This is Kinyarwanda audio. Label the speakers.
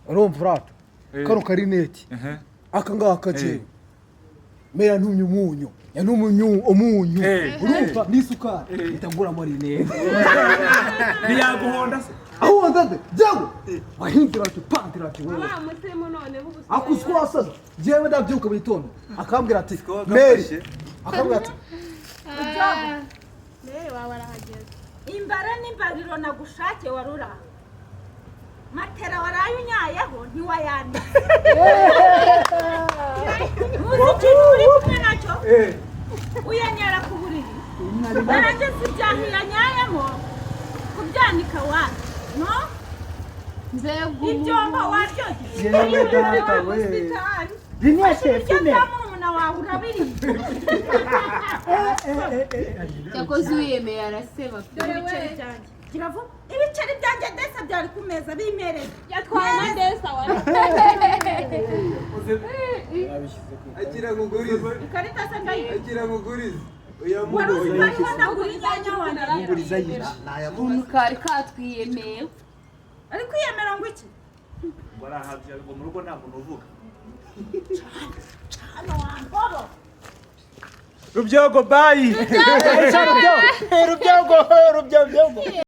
Speaker 1: urumva urata kano karineti aka ngaka je mera ntumye umunyu ya ntumunyu umunyu urumva n'isukari itagura marinete
Speaker 2: ntiyaguhonda se
Speaker 1: aho wandade jago wahindura ati pantira ati wewe
Speaker 3: musemo none bugusiye
Speaker 1: akuswasaza jewe ndabyuka bitondo akambwira ati Mary akambwira ati
Speaker 3: Mary wawe arahageze
Speaker 4: imbara n'imbariro nagushake warura matera waraye unyayeho ntiwayandi muziki uri kumwe nacyo uyanyara ku buriri nanjye sibyahiye nyayemo kubyanika wa no ibyombo waryoshye
Speaker 1: yewe data we Linia chefine
Speaker 4: muna wawe urabiri
Speaker 3: cyakoze uyemeye araseba
Speaker 4: dore we kiravu ibiceri byanjye ndetse byari ku meza bimereye
Speaker 3: yatwaye ndesa wa
Speaker 5: agira ngugurize
Speaker 4: ikarita se ndayi
Speaker 5: agira ngugurize
Speaker 4: waruzimanye ndagura inyanya wanjye
Speaker 1: nguriza yira naya
Speaker 3: umukari katwiyemeye
Speaker 4: ari kwiyemera ngo iki
Speaker 2: barahavye ngo mu rugo nta muntu uvuga
Speaker 4: hano wamboro
Speaker 2: rubyogo bayi rubyogo